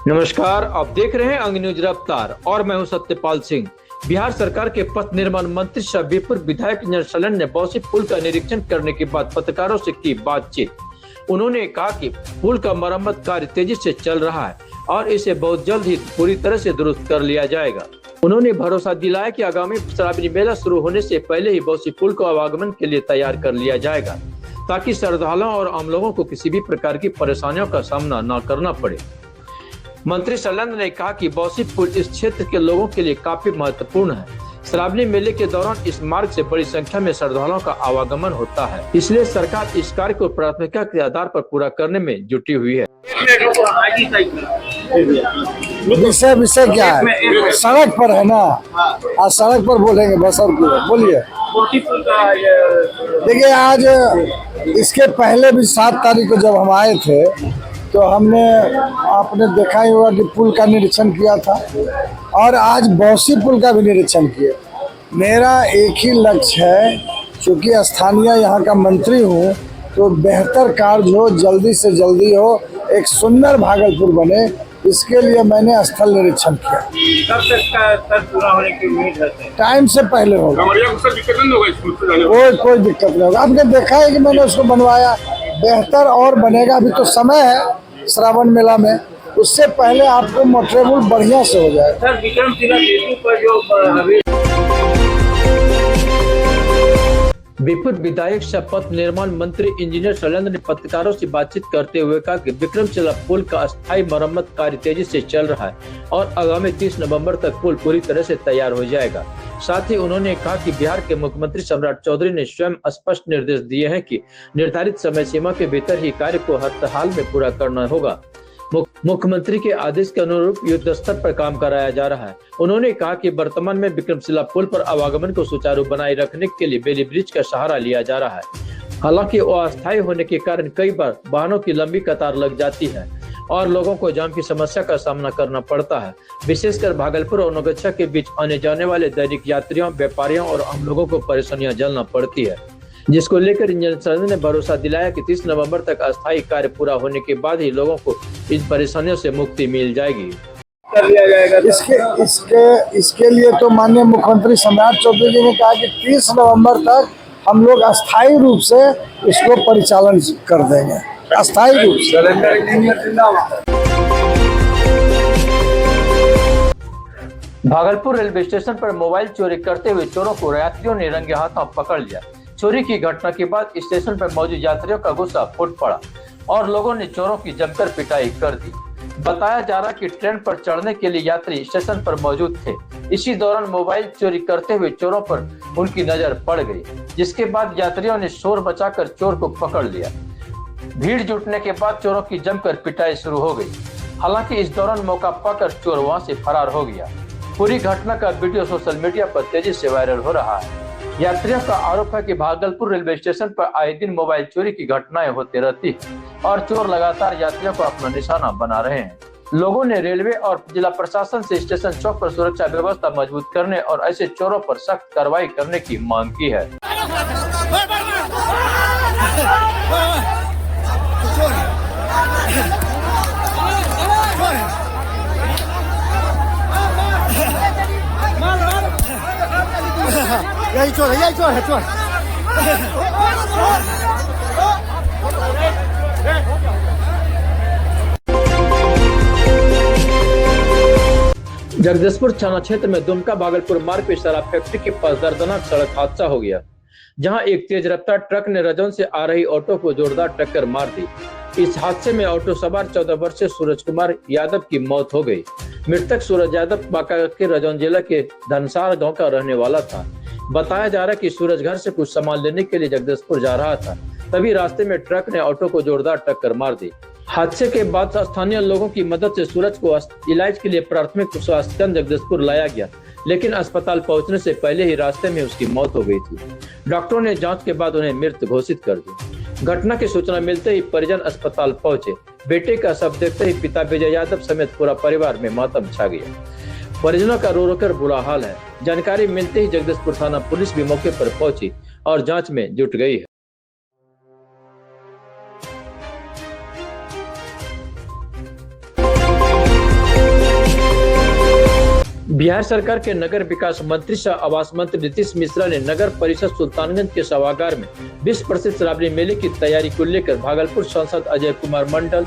नमस्कार, आप देख रहे हैं अंग न्यूज रफ्तार और मैं हूं सत्यपाल सिंह। बिहार सरकार के पथ निर्माण मंत्री शबीपुर विधायक इंजीनियर सलन ने बौसी पुल का निरीक्षण करने के बाद पत्रकारों से की बातचीत। उन्होंने कहा कि पुल का मरम्मत कार्य तेजी से चल रहा है और इसे बहुत जल्द ही पूरी तरह से दुरुस्त कर लिया जाएगा। उन्होंने भरोसा दिलाया कि आगामी श्रावणी मेला शुरू होने से पहले ही बौसी पुल को आवागमन के लिए तैयार कर लिया जाएगा, ताकि श्रद्धालुओं और आम लोगों को किसी भी प्रकार की परेशानियों का सामना न करना पड़े। मंत्री सलन ने कहा कि बौसी पुल इस क्षेत्र के लोगों के लिए काफी महत्वपूर्ण है। श्रावणी मेले के दौरान इस मार्ग से बड़ी संख्या में श्रद्धालुओं का आवागमन होता है, इसलिए सरकार इस कार्य को प्राथमिकता के आधार पर पूरा करने में जुटी हुई है। विषय क्या है? सड़क पर है ना, आज सड़क पर बोलेंगे बस, और बोलिए। देखिए, आज इसके पहले भी 7 तारीख को जब हम आए थे तो आपने देखा ही होगा कि पुल का निरीक्षण किया था और आज बौसी पुल का भी निरीक्षण किया। मेरा एक ही लक्ष्य है, क्योंकि स्थानीय यहाँ का मंत्री हूँ, तो बेहतर कार्य हो, जल्दी से जल्दी हो, एक सुंदर भागलपुर बने, इसके लिए मैंने स्थल निरीक्षण किया। कब तक पूरा होने की उम्मीद है? टाइम से पहले होगा। कोई दिक्कत नहीं होगा। आपने देखा है कि मैंने उसको बनवाया, बेहतर और बनेगा। अभी तो समय है श्रावण मेला में, उससे पहले आपको मटेरियल बढ़िया से हो जाए। सर, विक्रमशिला सेतु पर जो बीरपुर विधायक सह पथ निर्माण मंत्री इंजीनियर सलेंद्र ने पत्रकारों से बातचीत करते हुए कहा कि विक्रमशिला पुल का अस्थायी मरम्मत कार्य तेजी से चल रहा है और आगामी 30 नवंबर तक पुल पूरी तरह से तैयार हो जाएगा। साथ ही उन्होंने कहा कि बिहार के मुख्यमंत्री सम्राट चौधरी ने स्वयं स्पष्ट निर्देश दिए हैं कि निर्धारित समय सीमा के भीतर ही कार्य को हर हाल में पूरा करना होगा। मुख्यमंत्री के आदेश के अनुरूप युद्ध स्तर पर काम कराया जा रहा है। उन्होंने कहा कि वर्तमान में विक्रमशिला पुल पर आवागमन को सुचारू बनाए रखने के लिए बेली ब्रिज का सहारा लिया जा रहा है। हालांकि अस्थायी होने के कारण कई बार वाहनों की लंबी कतार लग जाती है और लोगों को जाम की समस्या का सामना करना पड़ता है। विशेषकर भागलपुर और नौगछा के बीच आने जाने वाले दैनिक यात्रियों, व्यापारियों और आम लोगों को परेशानियां झेलना पड़ती है, जिसको लेकर इंजीनियर सलन ने भरोसा दिलाया कि 30 नवंबर तक अस्थायी कार्य पूरा होने के बाद ही लोगों को इन परेशानियों से मुक्ति मिल जाएगी। कर लिया जाएगा। इसके लिए तो माननीय मुख्यमंत्री सम्राट चौधरी जी ने कहा कि 30 नवंबर तक हम लोग अस्थायी रूप से इसको परिचालन कर देंगे, अस्थायी रूप से। भागलपुर रेलवे स्टेशन पर मोबाइल चोरी करते हुए चोरों को यात्रियों ने रंगे हाथों पकड़ लिया। चोरी की घटना के बाद स्टेशन पर मौजूद यात्रियों का गुस्सा फूट पड़ा और लोगों ने चोरों की जमकर पिटाई कर दी। बताया जा रहा कि ट्रेन पर चढ़ने के लिए यात्री स्टेशन पर मौजूद थे। इसी दौरान मोबाइल चोरी करते हुए चोरों पर उनकी नजर पड़ गई, जिसके बाद यात्रियों ने शोर मचाकर चोर को पकड़ लिया। भीड़ जुटने के बाद चोरों की जमकर पिटाई शुरू हो गई। हालांकि इस दौरान मौका पाकर चोर वहां से फरार हो गया। पूरी घटना का वीडियो सोशल मीडिया पर तेजी से वायरल हो रहा है। यात्रियों का आरोप है कि भागलपुर रेलवे स्टेशन पर आए दिन मोबाइल चोरी की घटनाएं होती रहती है और चोर लगातार यात्रियों को अपना निशाना बना रहे हैं। लोगों ने रेलवे और जिला प्रशासन से स्टेशन चौक पर सुरक्षा व्यवस्था मजबूत करने और ऐसे चोरों पर सख्त कार्रवाई करने की मांग की है। यही चोर है चोर। जगदीशपुर थाना क्षेत्र में दुमका भागलपुर मार्ग पर शराब फैक्ट्री के पास दर्दनाक सड़क हादसा हो गया, जहां एक तेज रफ्तार ट्रक ने रजौन से आ रही ऑटो को जोरदार टक्कर मार दी। इस हादसे में ऑटो सवार 14 वर्षीय सूरज कुमार यादव की मौत हो गई। मृतक सूरज यादव बांका के रजौन जिला के धनसार गांव का रहने वाला था। बताया जा रहा है कि सूरज घर से कुछ सामान लेने के लिए जगदीशपुर जा रहा था, तभी रास्ते में ट्रक ने ऑटो को जोरदार टक्कर मार दी। हादसे के बाद स्थानीय लोगों की मदद से सूरज को इलाज के लिए प्राथमिक स्वास्थ्य केंद्र जगदीशपुर लाया गया, लेकिन अस्पताल पहुंचने से पहले ही रास्ते में उसकी मौत हो गई थी। डॉक्टरों ने जांच के बाद उन्हें मृत घोषित कर दी। घटना की सूचना मिलते ही परिजन अस्पताल पहुंचे। बेटे का शव देखते ही पिता विजय यादव समेत पूरा परिवार में मातम छा गया। परिजनों का रो रो कर बुरा हाल है। जानकारी मिलते ही जगदीशपुर थाना पुलिस भी मौके पर पहुंची और जांच में जुट गई है। बिहार सरकार के नगर विकास मंत्री सह आवास मंत्री नीतीश मिश्रा ने नगर परिषद सुल्तानगंज के सभागार में विश्व प्रसिद्ध श्रावणी मेले की तैयारी को लेकर भागलपुर सांसद अजय कुमार मंडल,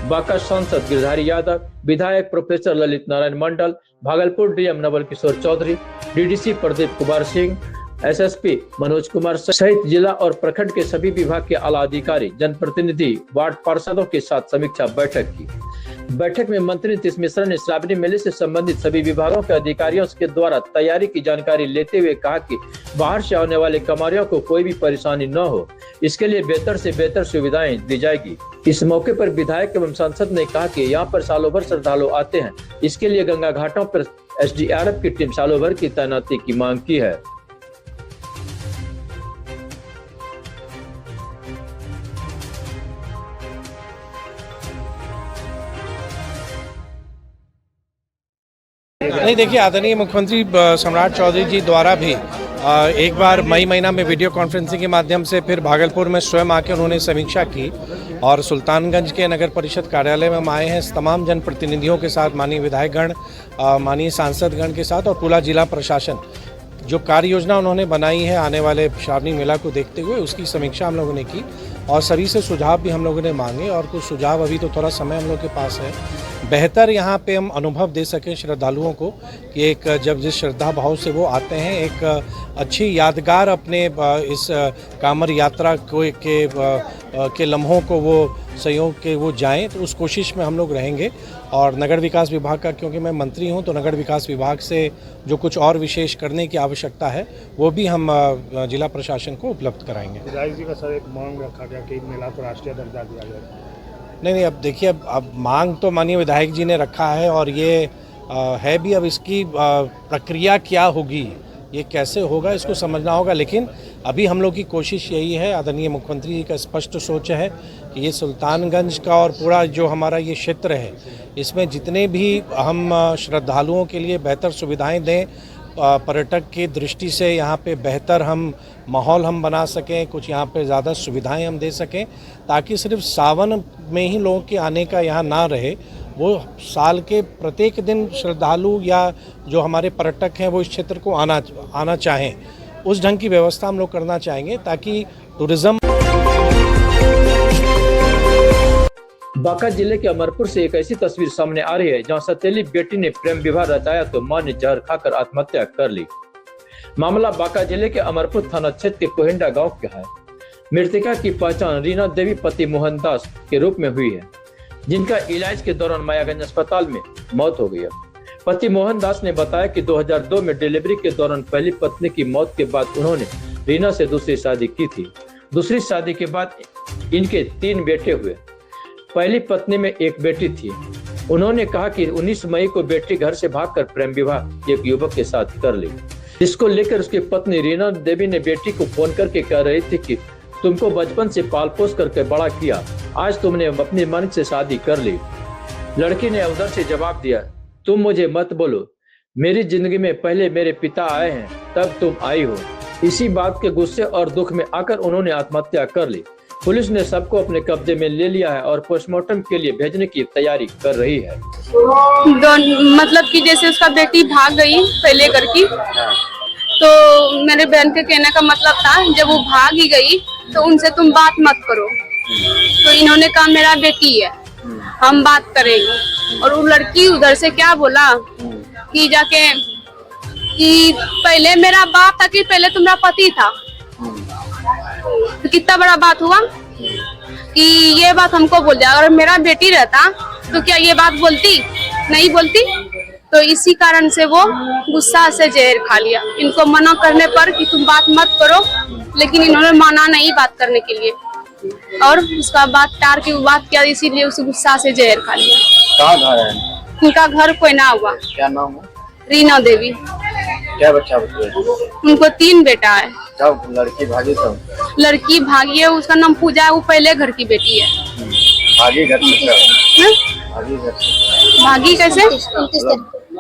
बांका सांसद गिरधारी यादव, विधायक professor Lalit Narayan Mandal, Bhagalpur DM Naval Kishore Chaudhary, DDC Pradeep Kumar Singh, SSP Manoj Kumar सहित जिला और प्रखंड के सभी विभाग के आला अधिकारी, जनप्रतिनिधि, वार्ड पार्षदों के साथ समीक्षा बैठक की। बैठक में मंत्री नीतीश मिश्रा ने श्रावणी मेले से संबंधित सभी विभागों के अधिकारियों के द्वारा तैयारी की जानकारी लेते हुए कहा कि बाहर से आने वाले कमारियों को कोई भी परेशानी न हो, इसके लिए बेहतर से बेहतर सुविधाएं दी जाएगी। इस मौके पर विधायक एवं सांसद ने कहा कि यहाँ पर सालों भर श्रद्धालु आते हैं, इसके लिए गंगा घाटों पर एसडीआरएफ की टीम सालों भर की तैनाती की मांग की है। नहीं, देखिए, आदरणीय मुख्यमंत्री सम्राट चौधरी जी द्वारा भी एक बार मई महीना में वीडियो कॉन्फ्रेंसिंग के माध्यम से फिर भागलपुर में स्वयं आके उन्होंने समीक्षा की और सुल्तानगंज के नगर परिषद कार्यालय में हम आए हैं तमाम जनप्रतिनिधियों के साथ, माननीय विधायकगण, माननीय सांसदगण के साथ और पूरा जिला प्रशासन जो कार्य योजना उन्होंने बनाई है आने वाले श्रावणी मेला को देखते हुए उसकी समीक्षा हम लोगों ने की और सभी से सुझाव भी हम लोगों ने मांगे और कुछ सुझाव अभी तो थोड़ा समय हम लोग के पास है, बेहतर यहाँ पे हम अनुभव दे सकें श्रद्धालुओं को कि एक जब जिस श्रद्धा भाव से वो आते हैं एक अच्छी यादगार अपने इस कांवड़ यात्रा के लम्हों को वो सहयोग के वो जाएं, तो उस कोशिश में हम लोग रहेंगे। और नगर विकास विभाग का, क्योंकि मैं मंत्री हूं, तो नगर विकास विभाग से जो कुछ और विशेष करने की आवश्यकता है वो भी हम जिला प्रशासन को उपलब्ध कराएंगे। विधायक जी का सर एक मांग रखा गया कि मेला को राष्ट्रीय दर्जा दिया जाए। नहीं, अब देखिए, अब मांग तो माननीय विधायक जी ने रखा है और ये है भी, अब इसकी प्रक्रिया क्या होगी, ये कैसे होगा, इसको समझना होगा। लेकिन अभी हम लोग की कोशिश यही है, आदरणीय मुख्यमंत्री जी का स्पष्ट सोच है कि ये सुल्तानगंज का और पूरा जो हमारा ये क्षेत्र है, इसमें जितने भी हम श्रद्धालुओं के लिए बेहतर सुविधाएं दें, पर्यटक की दृष्टि से यहाँ पे बेहतर हम माहौल हम बना सकें, कुछ यहाँ पे ज़्यादा सुविधाएं हम दे सकें, ताकि सिर्फ सावन में ही लोगों के आने का यहाँ ना रहे, वो साल के प्रत्येक दिन श्रद्धालु या जो हमारे पर्यटक हैं वो इस क्षेत्र को आना चाहें, उस ढंग की व्यवस्था हम लोग करना चाहेंगे ताकि टूरिज्म। बांका जिले के अमरपुर से एक ऐसी तस्वीर सामने आ रही है जहां सौतेली बेटी ने प्रेम विवाह रचाया तो मां ने जहर खाकर आत्महत्या कर ली। मामला बांका जिले के अमरपुर थाना क्षेत्र के कोहिंडा गांव का है। मृतका की पहचान रीना देवी पति मोहन दास के रूप में हुई है, जिनका इलाज के दौरान मायागंज अस्पताल में मौत हो गई। पति मोहन दास ने बताया कि 2002 में डिलीवरी के दौरान पहली पत्नी की मौत के बाद उन्होंने रीना से दूसरी शादी की थी। दूसरी शादी के बाद इनके 3 बेटे हुए। पहली पत्नी में एक बेटी थी। उन्होंने कहा कि 19 मई को बेटी घर से भागकर प्रेम विवाह एक युवक के साथ कर ली, जिसको लेकर उसकी पत्नी रीना देवी ने बेटी को फोन करके कह रही थी कि तुमको बचपन से पाल पोस करके बड़ा किया, आज तुमने अपनी मन से शादी कर ली। लड़की ने उधर से जवाब दिया, तुम मुझे मत बोलो, मेरी जिंदगी में पहले मेरे पिता आए हैं तब तुम आई हो। इसी बात के गुस्से और दुख में आकर उन्होंने आत्महत्या कर ली। पुलिस ने सबको अपने कब्जे में ले लिया है और पोस्टमार्टम के लिए भेजने की तैयारी कर रही है। मतलब कि जैसे उसका बेटी भाग गई पहले घर की, तो मेरे बहन के कहने का मतलब था जब वो भाग ही गई तो उनसे तुम बात मत करो। तो इन्होंने कहा मेरा बेटी है, हम बात करेंगे। और वो लड़की उधर से क्या बोला कि जाके कि पहले मेरा बाप था कि पहले तुम्हारा पति था। तो कितना बड़ा बात हुआ कि ये बात हमको बोल दिया। अगर मेरा बेटी रहता तो क्या ये बात बोलती? नहीं बोलती। तो इसी कारण से वो गुस्सा से जहर खा लिया। इनको मना करने पर कि तुम बात मत करो, लेकिन इन्होंने माना नहीं बात करने के लिए और उसका बात टार की बात किया, इसीलिए उस गुस्सा से जहर खा लिया। कहाँ घर है? उनका घर कोई ना हुआ। क्या नाम है? रीना देवी। क्या बच्चा बच्चे? उनको 3 बेटा है। कब लड़की भागी? तब लड़की भागी है, उसका नाम पूजा है, वो पहले घर की बेटी है। भागी घर से? भागी घर से? भागी कैसे?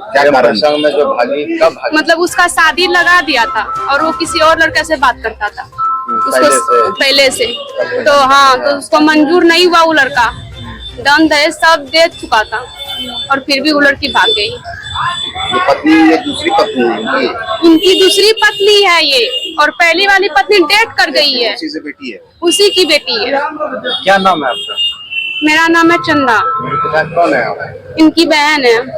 क्या कारण में जो भागी? कब भागी? मतलब उसका शादी लगा दिया था और वो किसी और लड़के से बात करता था उसको पहले से। तो हाँ, तो उसको मंजूर नहीं हुआ। वो लड़का दम दहेज सब दे चुका था और फिर भी वो लड़की भाग गई। ये पत्नी, ये दूसरी पत्नी है इनकी? उनकी दूसरी पत्नी है ये, और पहली वाली पत्नी डेथ कर गई है, उसी से बेटी है? उसी की बेटी है। क्या नाम है आपका? मेरा नाम है चंदा, मेरे पिता कौन है आप? इनकी बहन है।